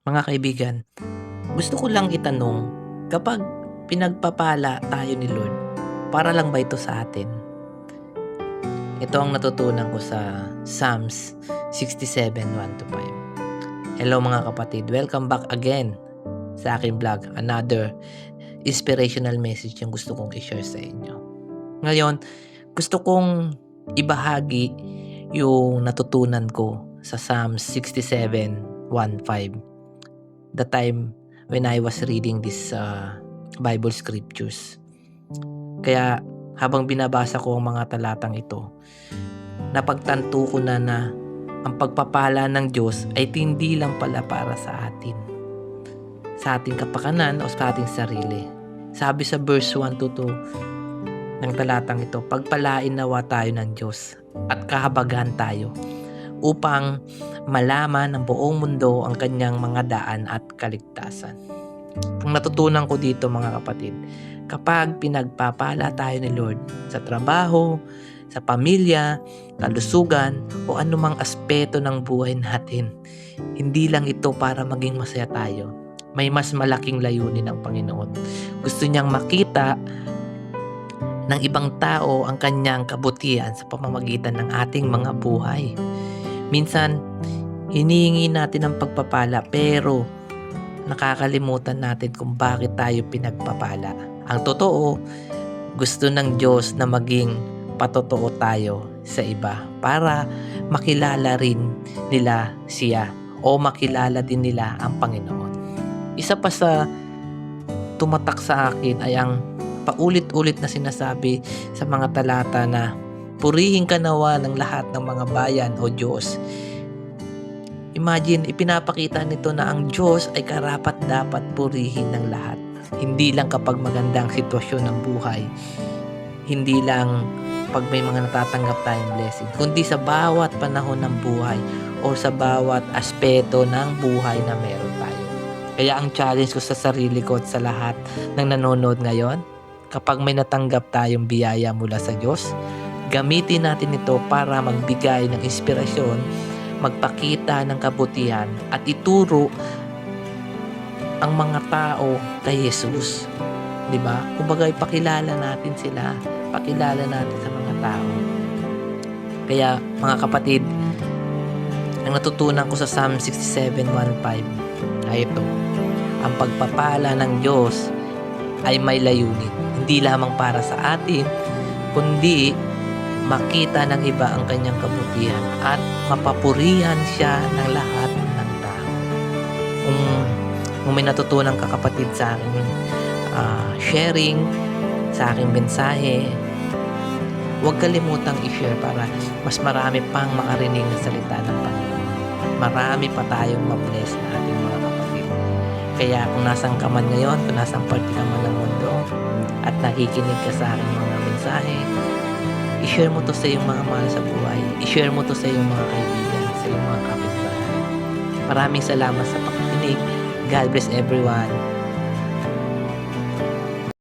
Mga kaibigan, gusto ko lang itanong, kapag pinagpapala tayo ni Lord, para lang ba ito sa atin? Ito ang natutunan ko sa Psalms 67, 1-5. Hello mga kapatid, welcome back again sa aking vlog. Another inspirational message yung gusto kong i-share sa inyo. Ngayon, gusto kong ibahagi yung natutunan ko sa Psalms 67, 1-5. The time when I was reading this Bible scriptures. Kaya habang binabasa ko ang mga talatang ito, napagtanto ko na ang pagpapala ng Diyos ay hindi lang pala para sa atin, sa ating kapakanan o sa ating sarili. Sabi sa verse 1-2 ng talatang ito, pagpalain nawa tayo ng Diyos at kahabagahan tayo upang malaman ng buong mundo ang kanyang mga daan at kaligtasan. Ang natutunan ko dito mga kapatid, kapag pinagpapala tayo ni Lord sa trabaho, sa pamilya, kalusugan o anumang aspeto ng buhay natin, hindi lang ito para maging masaya tayo. May mas malaking layunin ng Panginoon. Gusto niyang makita ng ibang tao ang kanyang kabutihan sa pamamagitan ng ating mga buhay. Minsan, hinihingi natin ang pagpapala pero nakakalimutan natin kung bakit tayo pinagpapala. Ang totoo, gusto ng Diyos na maging patotoo tayo sa iba para makilala rin nila siya o makilala din nila ang Panginoon. Isa pa sa tumatak sa akin ay ang paulit-ulit na sinasabi sa mga talata na purihin ka nawa ng lahat ng mga bayan o Diyos. Imagine, ipinapakita nito na ang Diyos ay karapat-dapat purihin ng lahat. Hindi lang kapag magandang sitwasyon ng buhay. Hindi lang pag may mga natatanggap tayong blessing. Kundi sa bawat panahon ng buhay o sa bawat aspeto ng buhay na meron tayo. Kaya ang challenge ko sa sarili ko at sa lahat ng nanonood ngayon, kapag may natanggap tayong biyaya mula sa Diyos, gamitin natin ito para magbigay ng inspirasyon, magpakita ng kabutihan at ituro ang mga tao kay Jesus. 'Di ba? Kumbaga ipakilala natin sila, pakilala natin sa mga tao. Kaya mga kapatid, ang natutunan ko sa Psalm 67:1-5 ay ito. Ang pagpapala ng Diyos ay may layunin, hindi lamang para sa atin, kundi makita ng iba ang kanyang kabutihan at mapapurihan siya ng lahat ng tao. Kung may natutunan ka kapatid sa aking sharing, sa aking mensahe, huwag kalimutang i-share para mas marami pang makarinig ng salita ng Panginoon. Marami pa tayong ma-bless na ating mga kapatid. Kaya kung nasang ka man ngayon, kung nasang parte ka man ng mundo at nakikinig ka sa aking mga mensahe, i-share mo to sa iyong mga mahal sa buhay. I-share mo to sa iyong mga kaibigan, sa iyong mga kapitbahay. Maraming salamat sa pakikinig. God bless everyone.